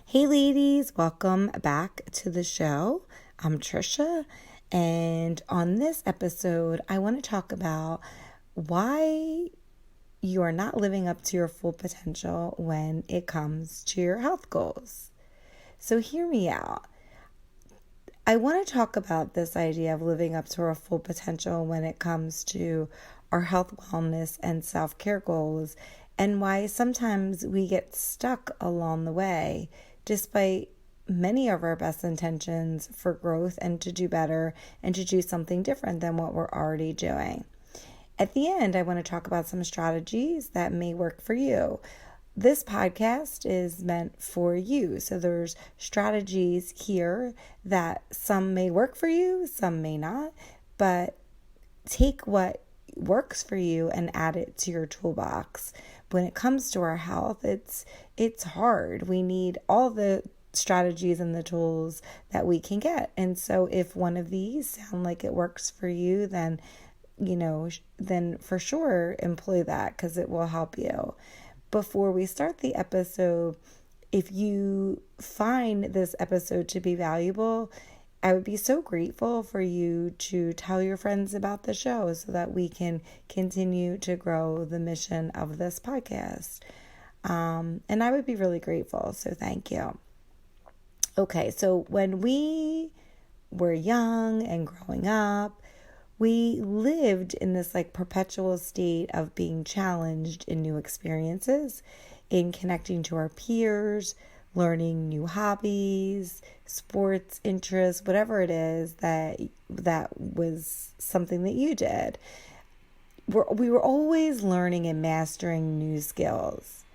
Hey ladies, welcome back to the show. I'm Trisha, and on this episode, I want to talk about why you are not living up to your full potential when it comes to your health goals. So hear me out. I want to talk about this idea of living up to our full potential when it comes to our health, wellness, and self-care goals, and why sometimes we get stuck along the way despite many of our best intentions for growth and to do better and to do something different than what we're already doing. At the end, I want to talk about some strategies that may work for you. This podcast is meant for you. So there's strategies here that some may work for you, some may not, but take what works for you and add it to your toolbox. When it comes to our health, it's hard. We need all the strategies and the tools that we can get. And so if one of these sound like it works for you, then then for sure employ that because it will help you. Before we start the episode, if you find this episode to be valuable, I would be so grateful for you to tell your friends about the show so that we can continue to grow the mission of this podcast. And I would be really grateful. So thank you. Okay, so when we were young and growing up, we lived in this perpetual state of being challenged in new experiences, in connecting to our peers, learning new hobbies, sports interests, whatever it is that was something that you did. We were always learning and mastering new skills.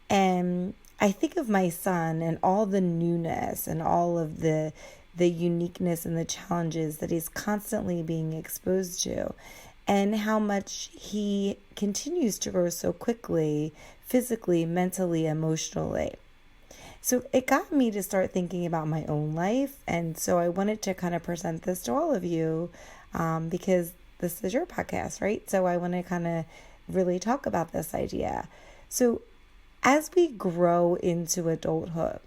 And I think of my son and all the newness and all of the uniqueness and the challenges that he's constantly being exposed to, and how much he continues to grow so quickly, physically, mentally, emotionally. So it got me to start thinking about my own life, and so I wanted to kind of present this to all of you because this is your podcast, right? So I want to kind of really talk about this idea. So as we grow into adulthood,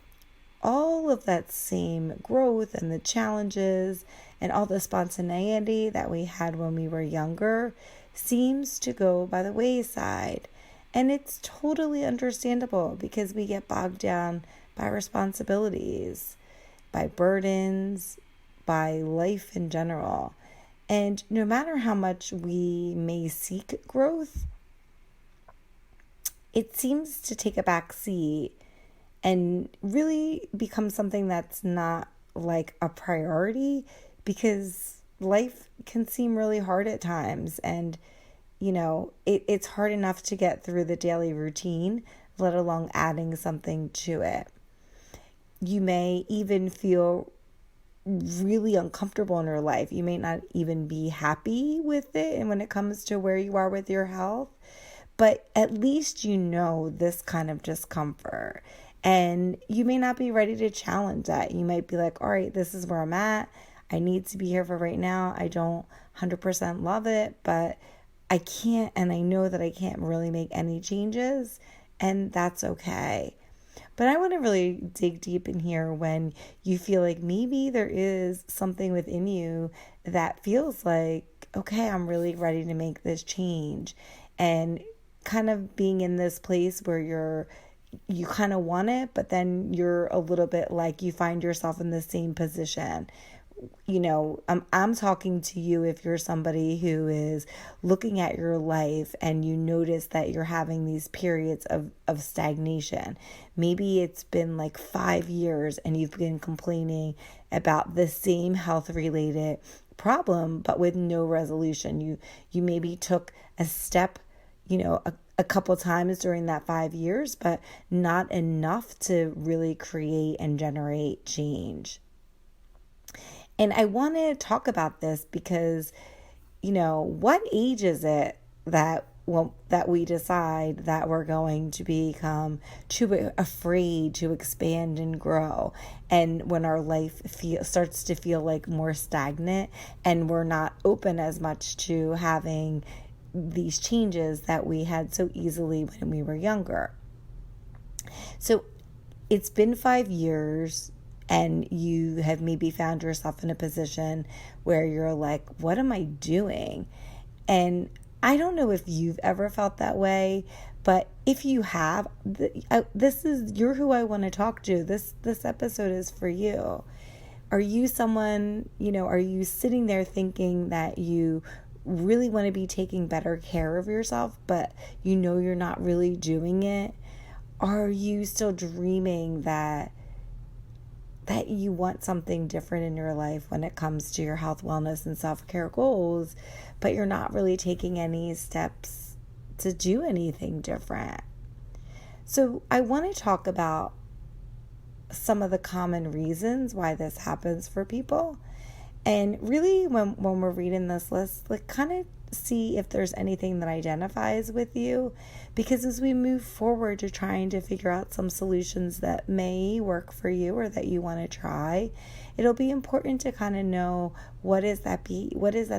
all of that same growth and the challenges and all the spontaneity that we had when we were younger seems to go by the wayside. And it's totally understandable because we get bogged down by responsibilities, by burdens, by life in general. And no matter how much we may seek growth, it seems to take a back seat and really become something that's not like a priority because life can seem really hard at times. And, it's hard enough to get through the daily routine, let alone adding something to it. You may even feel really uncomfortable in your life. You may not even be happy with it. And when it comes to where you are with your health, but at least this kind of discomfort. And you may not be ready to challenge that. You might be like, all right, this is where I'm at. I need to be here for right now. I don't 100% love it, but I can't, and I know that I can't really make any changes, and that's okay. But I want to really dig deep in here when you feel like maybe there is something within you that feels like, okay, I'm really ready to make this change. And kind of being in this place where you kind of want it, but then you're a little bit like you find yourself in the same position. I'm talking to you if you're somebody who is looking at your life and you notice that you're having these periods of stagnation. Maybe it's been 5 years and you've been complaining about the same health-related problem, but with no resolution. You maybe took a step, a couple times during that 5 years, but not enough to really create and generate change. And I want to talk about this because, what age is it that we decide that we're going to become too afraid to expand and grow, and when our life starts to feel like more stagnant and we're not open as much to having these changes that we had so easily when we were younger. So it's been 5 years and you have maybe found yourself in a position where you're like, what am I doing? And I don't know if you've ever felt that way, but if you have, you're who I want to talk to. This episode is for you. Are you someone, are you sitting there thinking that you really want to be taking better care of yourself, but you're not really doing it? Are you still dreaming that you want something different in your life when it comes to your health, wellness, and self-care goals, but you're not really taking any steps to do anything different? So I want to talk about some of the common reasons why this happens for people. And really, when we're reading this list, kind of see if there's anything that identifies with you, because as we move forward to trying to figure out some solutions that may work for you or that you want to try, it'll be important to kind of know what is that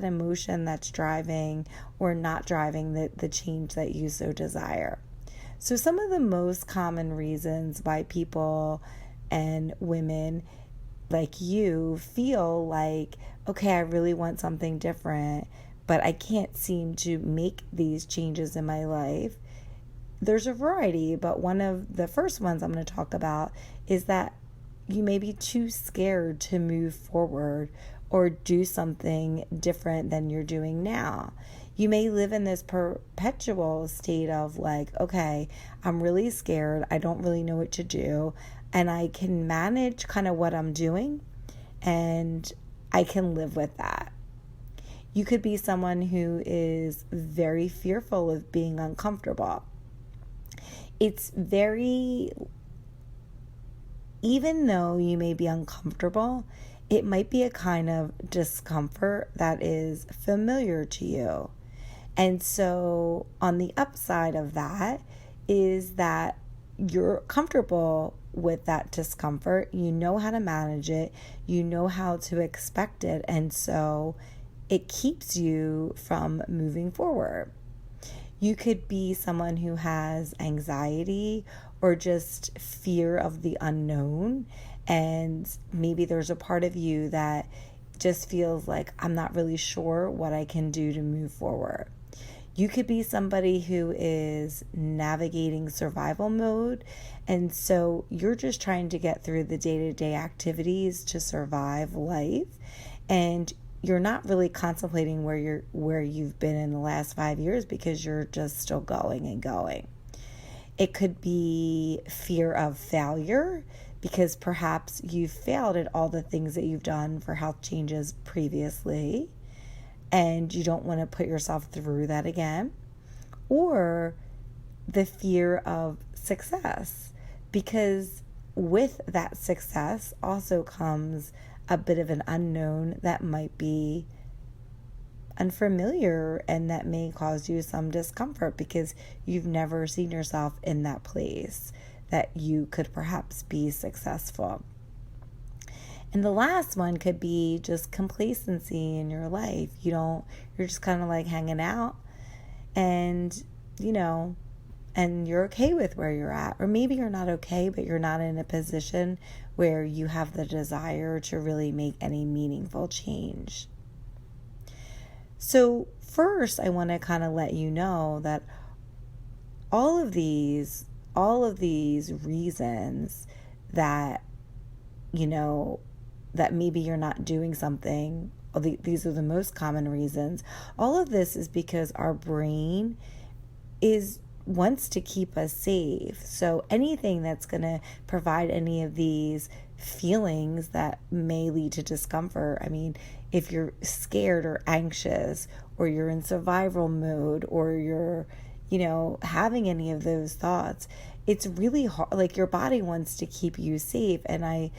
emotion that's driving or not driving the change that you so desire. So some of the most common reasons why people and women like you feel like, okay, I really want something different, but I can't seem to make these changes in my life. There's a variety, but one of the first ones I'm going to talk about is that you may be too scared to move forward or do something different than you're doing now. You may live in this perpetual state of like, okay, I'm really scared. I don't really know what to do. And I can manage kind of what I'm doing, and I can live with that. You could be someone who is very fearful of being uncomfortable. Even though you may be uncomfortable, it might be a kind of discomfort that is familiar to you. And so on the upside of that is that you're comfortable with that discomfort. You know how to manage it. You know how to expect it. And so it keeps you from moving forward. You could be someone who has anxiety or just fear of the unknown. And maybe there's a part of you that just feels like, I'm not really sure what I can do to move forward. You could be somebody who is navigating survival mode, and so you're just trying to get through the day-to-day activities to survive life, and you're not really contemplating where you've been in the last 5 years because you're just still going and going. It could be fear of failure because perhaps you've failed at all the things that you've done for health changes previously, and you don't want to put yourself through that again. Or the fear of success, because with that success also comes a bit of an unknown that might be unfamiliar and that may cause you some discomfort because you've never seen yourself in that place that you could perhaps be successful. And the last one could be just complacency in your life. You're just kind of like hanging out and, and you're okay with where you're at. Or maybe you're not okay, but you're not in a position where you have the desire to really make any meaningful change. So first, I want to kind of let you know that all of these reasons that, that maybe you're not doing something, these are the most common reasons. All of this is because our brain wants to keep us safe. So anything that's going to provide any of these feelings that may lead to discomfort, if you're scared or anxious, or you're in survival mode, or you're, having any of those thoughts, it's really hard. Like, your body wants to keep you safe. And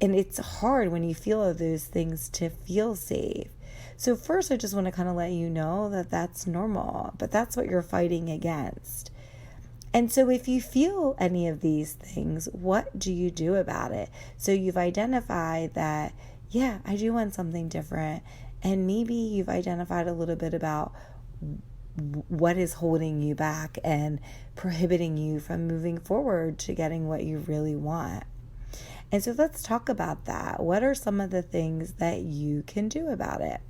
it's hard when you feel those things to feel safe. So first, I just want to kind of let you know that that's normal, but that's what you're fighting against. And so if you feel any of these things, what do you do about it? So you've identified that, yeah, I do want something different. And maybe you've identified a little bit about what is holding you back and prohibiting you from moving forward to getting what you really want. And so let's talk about that. What are some of the things that you can do about it?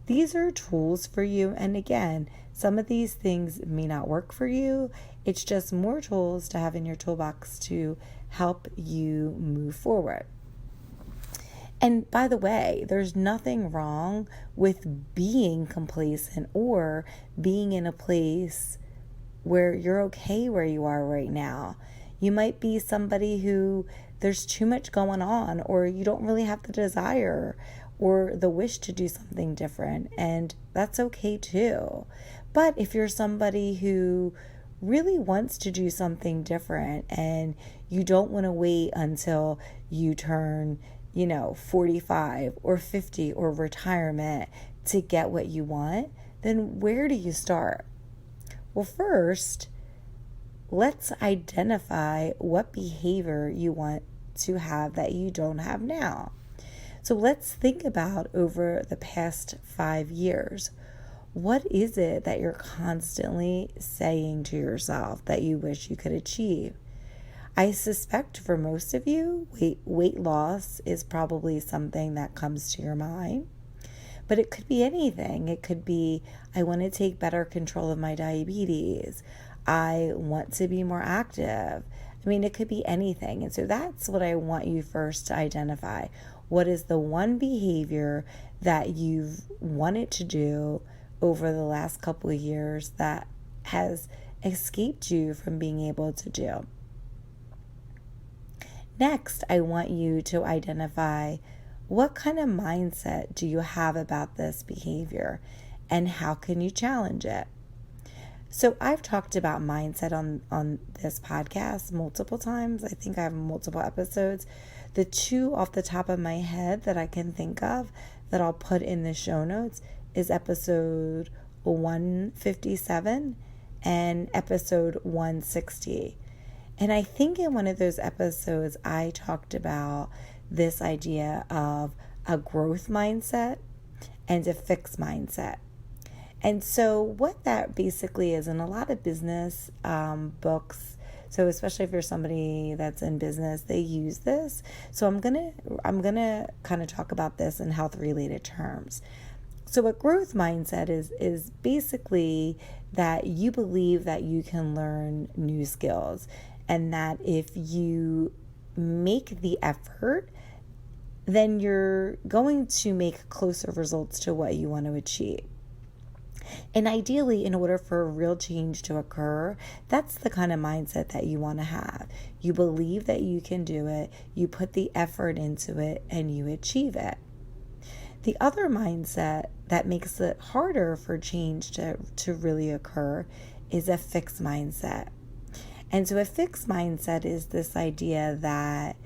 These are tools for you. And again, some of these things may not work for you. It's just more tools to have in your toolbox to help you move forward. And by the way, there's nothing wrong with being complacent or being in a place where you're okay where you are right now. You might be somebody who there's too much going on, or you don't really have the desire or the wish to do something different, and that's okay too. But if you're somebody who really wants to do something different and you don't want to wait until you turn 45 or 50 or retirement to get what you want, then where do you start? Well, first, let's identify what behavior you want to have that you don't have now. So let's think about over the past 5 years. What is it that you're constantly saying to yourself that you wish you could achieve? I suspect for most of you, weight loss is probably something that comes to your mind. But it could be anything. It could be, I want to take better control of my diabetes. I want to be more active. It could be anything. And so that's what I want you first to identify. What is the one behavior that you've wanted to do over the last couple of years that has escaped you from being able to do? Next, I want you to identify what kind of mindset do you have about this behavior and how can you challenge it? So I've talked about mindset on this podcast multiple times. I think I have multiple episodes. The two off the top of my head that I can think of that I'll put in the show notes is episode 157 and episode 160. And I think in one of those episodes, I talked about this idea of a growth mindset and a fixed mindset. And so what that basically is, in a lot of business books, so especially if you're somebody that's in business, they use this. So I'm gonna kind of talk about this in health related terms. So a growth mindset is basically that you believe that you can learn new skills, and that if you make the effort, then you're going to make closer results to what you want to achieve. And ideally, in order for a real change to occur, that's the kind of mindset that you want to have. You believe that you can do it, you put the effort into it, and you achieve it. The other mindset that makes it harder for change to really occur is a fixed mindset. And so a fixed mindset is this idea that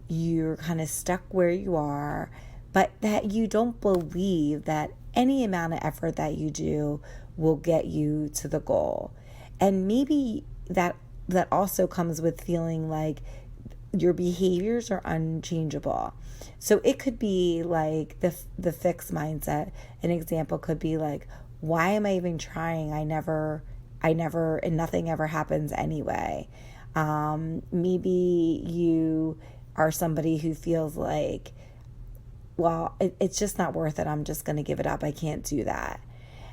you're kind of stuck where you are, but that you don't believe that any amount of effort that you do will get you to the goal. And maybe that also comes with feeling like your behaviors are unchangeable. So it could be like the fixed mindset. An example could be like, why am I even trying? I never, and nothing ever happens anyway. Maybe you are somebody who feels like, well, it's just not worth it. I'm just going to give it up. I can't do that.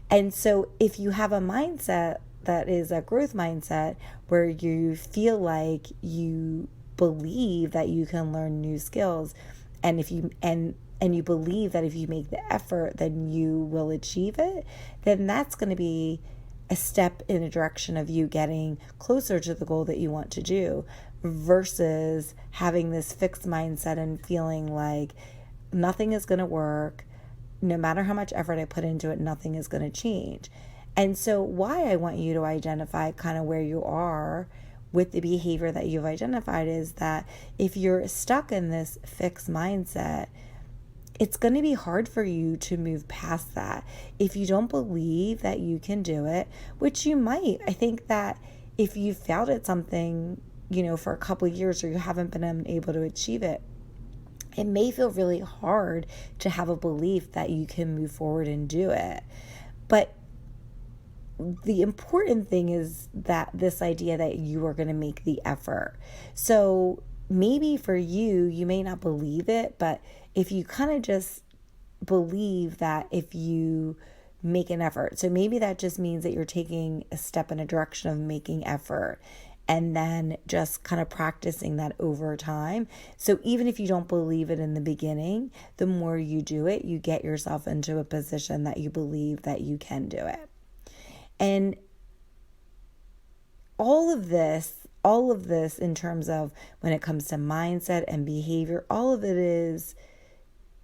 And so if you have a mindset that is a growth mindset where you feel like you believe that you can learn new skills, and if you and you believe that if you make the effort, then you will achieve it, then that's going to be a step in a direction of you getting closer to the goal that you want to do, versus having this fixed mindset and feeling like nothing is going to work. No matter how much effort I put into it, nothing is going to change. And so why I want you to identify kind of where you are with the behavior that you've identified is that if you're stuck in this fixed mindset, it's going to be hard for you to move past that. If you don't believe that you can do it, which you might, I think that if you failed at something, for a couple of years, or you haven't been able to achieve it, it may feel really hard to have a belief that you can move forward and do it. But the important thing is that this idea that you are going to make the effort. So maybe for you, you may not believe it, but if you kind of just believe that if you make an effort, so maybe that just means that you're taking a step in a direction of making effort and then just kind of practicing that over time. So even if you don't believe it in the beginning, the more you do it, you get yourself into a position that you believe that you can do it. And all of this in terms of when it comes to mindset and behavior, all of it is,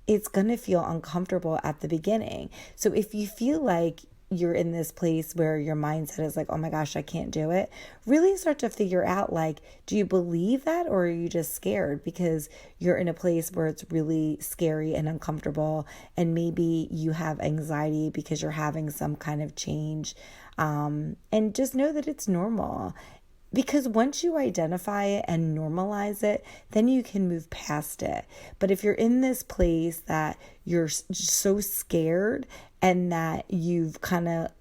it's going to feel uncomfortable at the beginning. So if you feel like you're in this place where your mindset is like, oh my gosh, I can't do it, really start to figure out, like, do you believe that, or are you just scared because you're in a place where it's really scary and uncomfortable, and maybe you have anxiety because you're having some kind of change, and just know that it's normal. Because once you identify it and normalize it, then you can move past it. But if you're in this place that you're so scared and that you've kind of,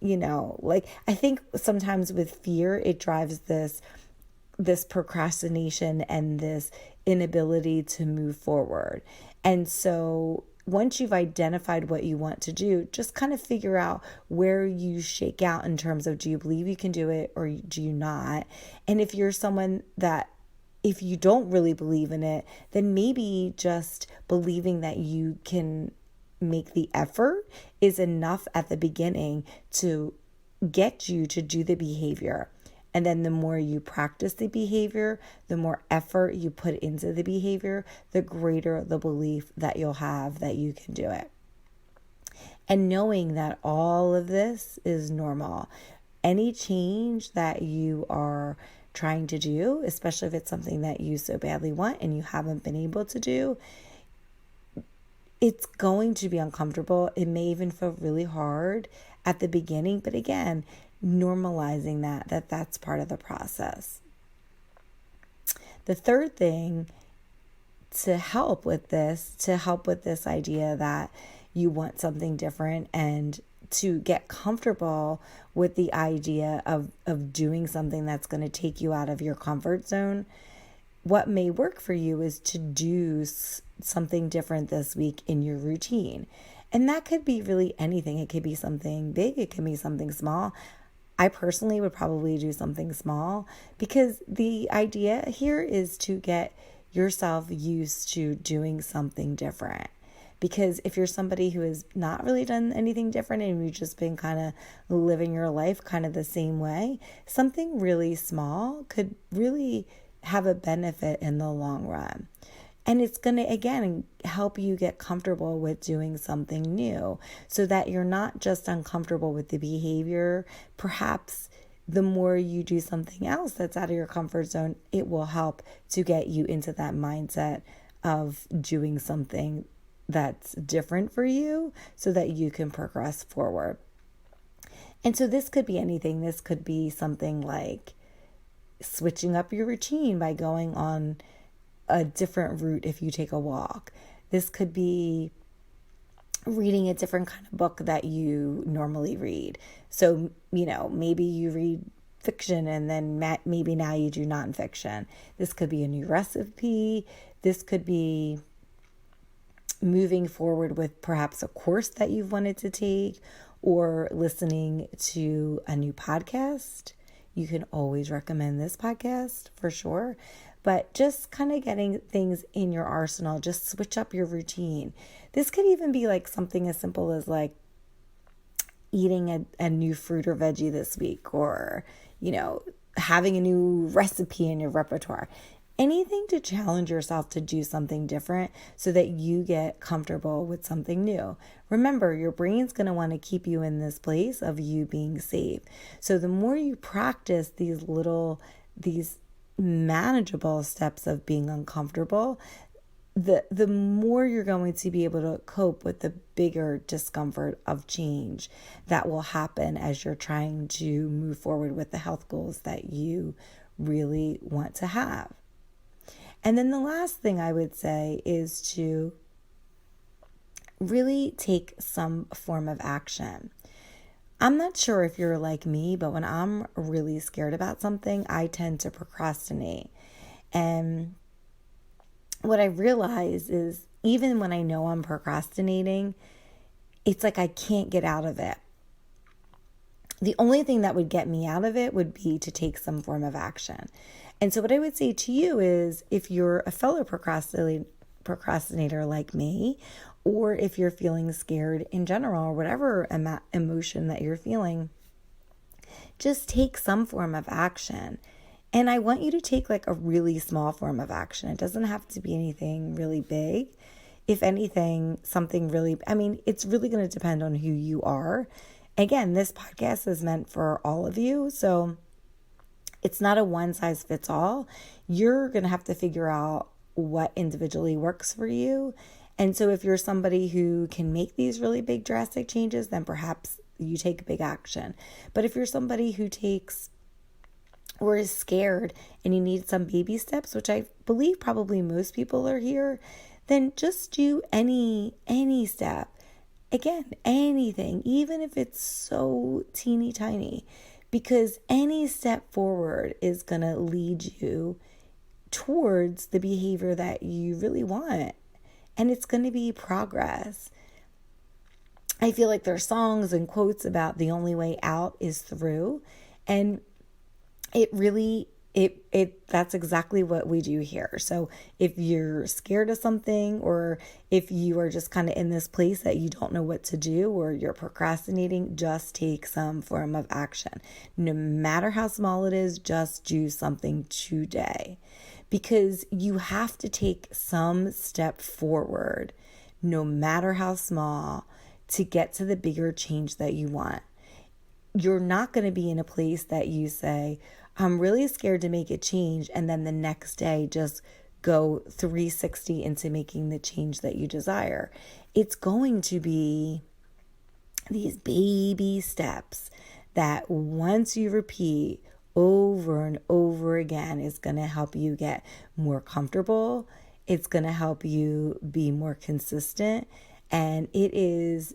like, I think sometimes with fear, it drives this procrastination and this inability to move forward. And so once you've identified what you want to do, just kind of figure out where you shake out in terms of, do you believe you can do it or do you not? And if you're someone that, if you don't really believe in it, then maybe just believing that you can make the effort is enough at the beginning to get you to do the behavior. And then the more you practice the behavior, the more effort you put into the behavior, the greater the belief that you'll have that you can do it. And knowing that all of this is normal. Any change that you are trying to do, especially if it's something that you so badly want and you haven't been able to do, it's going to be uncomfortable. It may even feel really hard at the beginning, but again, normalizing that's part of the process. The third thing to help with this idea that you want something different and to get comfortable with the idea of doing something that's going to take you out of your comfort zone, what may work for you is to do something different this week in your routine. And that could be really anything. It could be something big. It could be something small. I personally would probably do something small, because the idea here is to get yourself used to doing something different. Because if you're somebody who has not really done anything different and you've just been kind of living your life kind of the same way, something really small could really have a benefit in the long run. And it's going to, again, help you get comfortable with doing something new so that you're not just uncomfortable with the behavior. Perhaps the more you do something else that's out of your comfort zone, it will help to get you into that mindset of doing something that's different for you so that you can progress forward. And so this could be anything. This could be something like switching up your routine by going on a different route if you take a walk. This could be reading a different kind of book that you normally read. So, maybe you read fiction and then maybe now you do nonfiction. This could be a new recipe. This could be moving forward with perhaps a course that you've wanted to take, or listening to a new podcast. You can always recommend this podcast for sure. But just kind of getting things in your arsenal, just switch up your routine. This could even be like something as simple as like eating a new fruit or veggie this week, or, having a new recipe in your repertoire. Anything to challenge yourself to do something different so that you get comfortable with something new. Remember, your brain's going to want to keep you in this place of you being safe. So the more you practice these manageable steps of being uncomfortable, the more you're going to be able to cope with the bigger discomfort of change that will happen as you're trying to move forward with the health goals that you really want to have. And then the last thing I would say is to really take some form of action. I'm not sure if you're like me, but when I'm really scared about something, I tend to procrastinate. And what I realize is even when I know I'm procrastinating, it's like I can't get out of it. The only thing that would get me out of it would be to take some form of action. And so what I would say to you is if you're a fellow procrastinator like me, or if you're feeling scared in general, or whatever emotion that you're feeling, just take some form of action. And I want you to take like a really small form of action. It doesn't have to be anything really big. If anything, something really, it's really going to depend on who you are. Again, this podcast is meant for all of you. So it's not a one size fits all. You're going to have to figure out what individually works for you. And so if you're somebody who can make these really big drastic changes, then perhaps you take big action. But if you're somebody who takes or is scared and you need some baby steps, which I believe probably most people are here, then just do any step. Again, anything, even if it's so teeny tiny, because any step forward is going to lead you towards the behavior that you really want. And it's going to be progress. I feel like there's songs and quotes about the only way out is through. And it really, that's exactly what we do here. So if you're scared of something, or if you are just kind of in this place that you don't know what to do, or you're procrastinating, just take some form of action. No matter how small it is, just do something today. Because you have to take some step forward, no matter how small, to get to the bigger change that you want. You're not going to be in a place that you say, I'm really scared to make a change, and then the next day just go 360 into making the change that you desire. It's going to be these baby steps that once you repeat over and over again is going to help you get more comfortable. It's going to help you be more consistent, and it's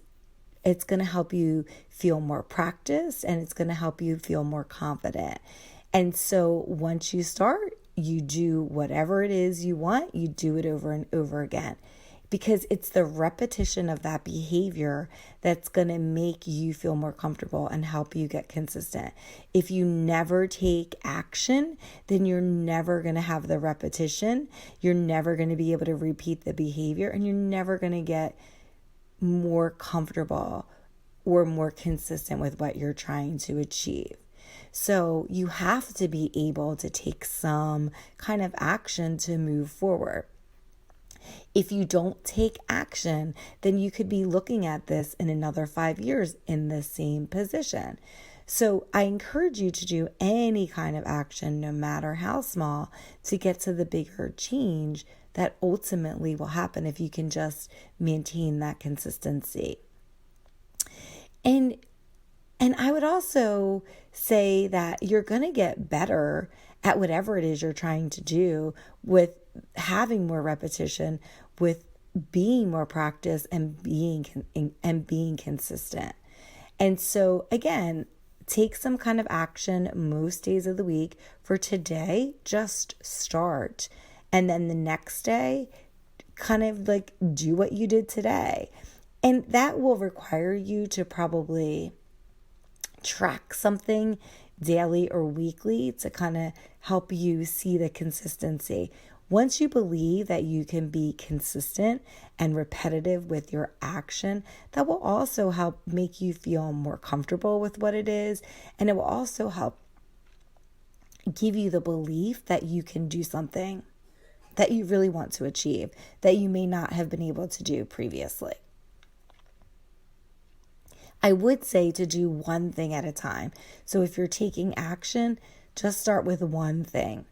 going to help you feel more practiced, and it's going to help you feel more confident. And so once you start, you do whatever it is you want, you do it over and over again, because it's the repetition of that behavior that's going to make you feel more comfortable and help you get consistent. If you never take action, then you're never going to have the repetition. You're never going to be able to repeat the behavior, and you're never going to get more comfortable or more consistent with what you're trying to achieve. So you have to be able to take some kind of action to move forward. If you don't take action, then you could be looking at this in another 5 years in the same position. So I encourage you to do any kind of action, no matter how small, to get to the bigger change that ultimately will happen if you can just maintain that consistency. And I would also say that you're going to get better at whatever it is you're trying to do with having more repetition, with being more practice, and being consistent. And so again, take some kind of action most days of the week. For today, just start. And then the next day, kind of like do what you did today. And that will require you to probably track something daily or weekly to kind of help you see the consistency. Once you believe that you can be consistent and repetitive with your action, that will also help make you feel more comfortable with what it is. And it will also help give you the belief that you can do something that you really want to achieve that you may not have been able to do previously. I would say to do one thing at a time. So if you're taking action, just start with one thing.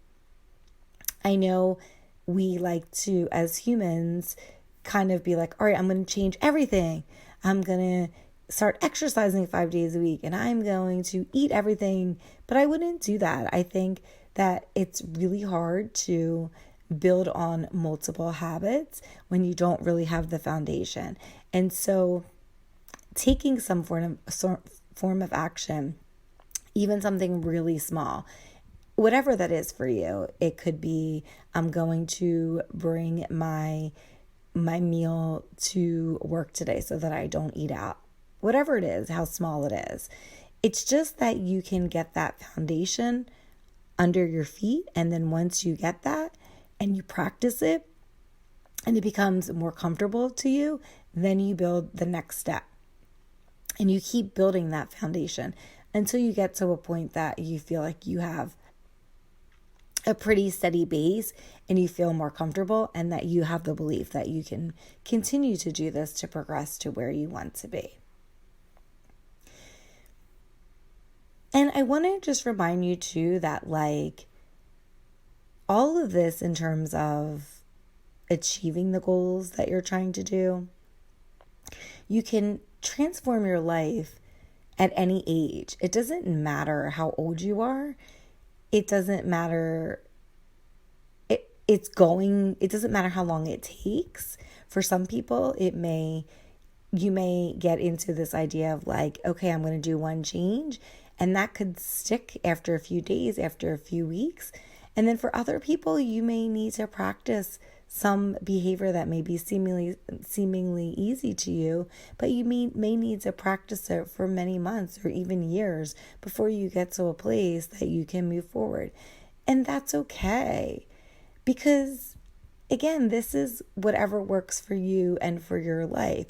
I know we like to, as humans, kind of be like, all right, I'm going to change everything. I'm going to start exercising 5 days a week, and I'm going to eat everything. But I wouldn't do that. I think that it's really hard to build on multiple habits when you don't really have the foundation. And so taking some form form of action, even something really small, whatever that is for you. It could be, I'm going to bring my meal to work today so that I don't eat out. Whatever it is, how small it is. It's just that you can get that foundation under your feet. And then once you get that and you practice it and it becomes more comfortable to you, then you build the next step. And you keep building that foundation until you get to a point that you feel like you have a pretty steady base and you feel more comfortable, and that you have the belief that you can continue to do this to progress to where you want to be. And I want to just remind you too that all of this in terms of achieving the goals that you're trying to do, you can transform your life at any age. It doesn't matter how old you are. It doesn't matter. It doesn't matter how long it takes. For some people, you may get into this idea of okay, I'm going to do one change, and that could stick after a few days, after a few weeks. And then for other people, you may need to practice some behavior that may be seemingly easy to you, but you may need to practice it for many months or even years before you get to a place that you can move forward. And that's okay, because again, this is whatever works for you and for your life.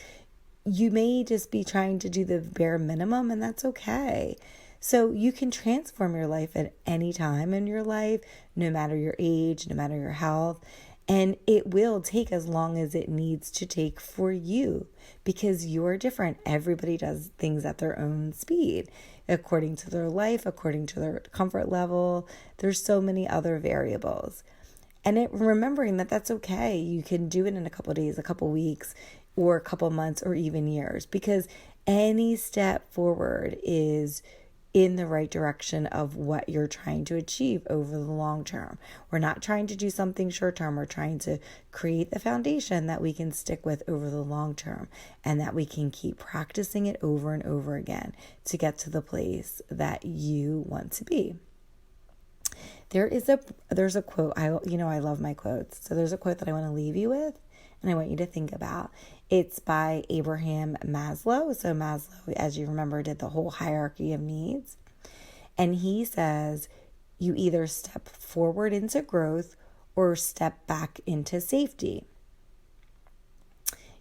You may just be trying to do the bare minimum, and that's okay. So you can transform your life at any time in your life, no matter your age, no matter your health. And it will take as long as it needs to take for you, because you're different. Everybody does things at their own speed, according to their life, according to their comfort level. There's so many other variables. And remembering that that's okay. You can do it in a couple of days, a couple of weeks, or a couple of months, or even years, because any step forward is in the right direction of what you're trying to achieve over the long term. We're not trying to do something short term. We're trying to create the foundation that we can stick with over the long term, and that we can keep practicing it over and over again to get to the place that you want to be. There's a quote. I love my quotes. So there's a quote that I want to leave you with, and I want you to think about. It's by Abraham Maslow. So Maslow, as you remember, did the whole hierarchy of needs. And he says, you either step forward into growth or step back into safety.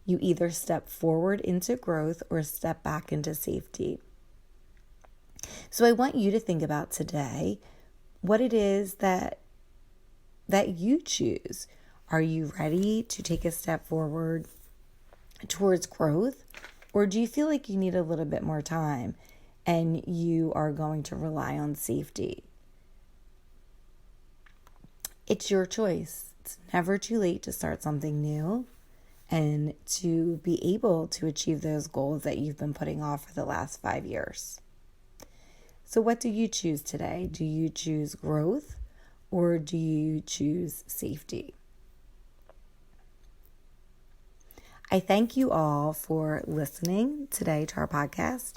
You either step forward into growth or step back into safety. So I want you to think about today what it is that you choose. Are you ready to take a step forward towards growth? Or do you feel like you need a little bit more time and you are going to rely on safety? It's your choice. It's never too late to start something new and to be able to achieve those goals that you've been putting off for the last 5 years. So what do you choose today? Do you choose growth or do you choose safety? I thank you all for listening today to our podcast.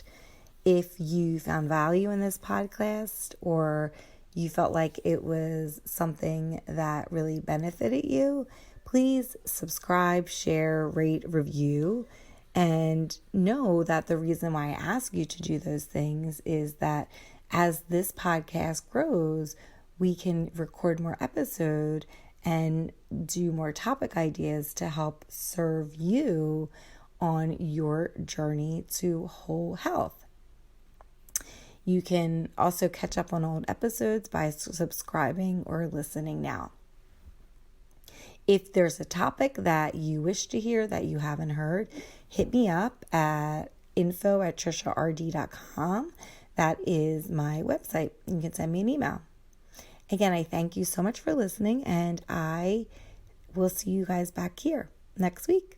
If you found value in this podcast, or you felt like it was something that really benefited you, please subscribe, share, rate, review, and know that the reason why I ask you to do those things is that as this podcast grows, we can record more episodes and do more topic ideas to help serve you on your journey to whole health. You can also catch up on old episodes by subscribing or listening now. If there's a topic that you wish to hear that you haven't heard, hit me up at info@triciard.com. That is my website. You can send me an email. Again, I thank you so much for listening, and I will see you guys back here next week.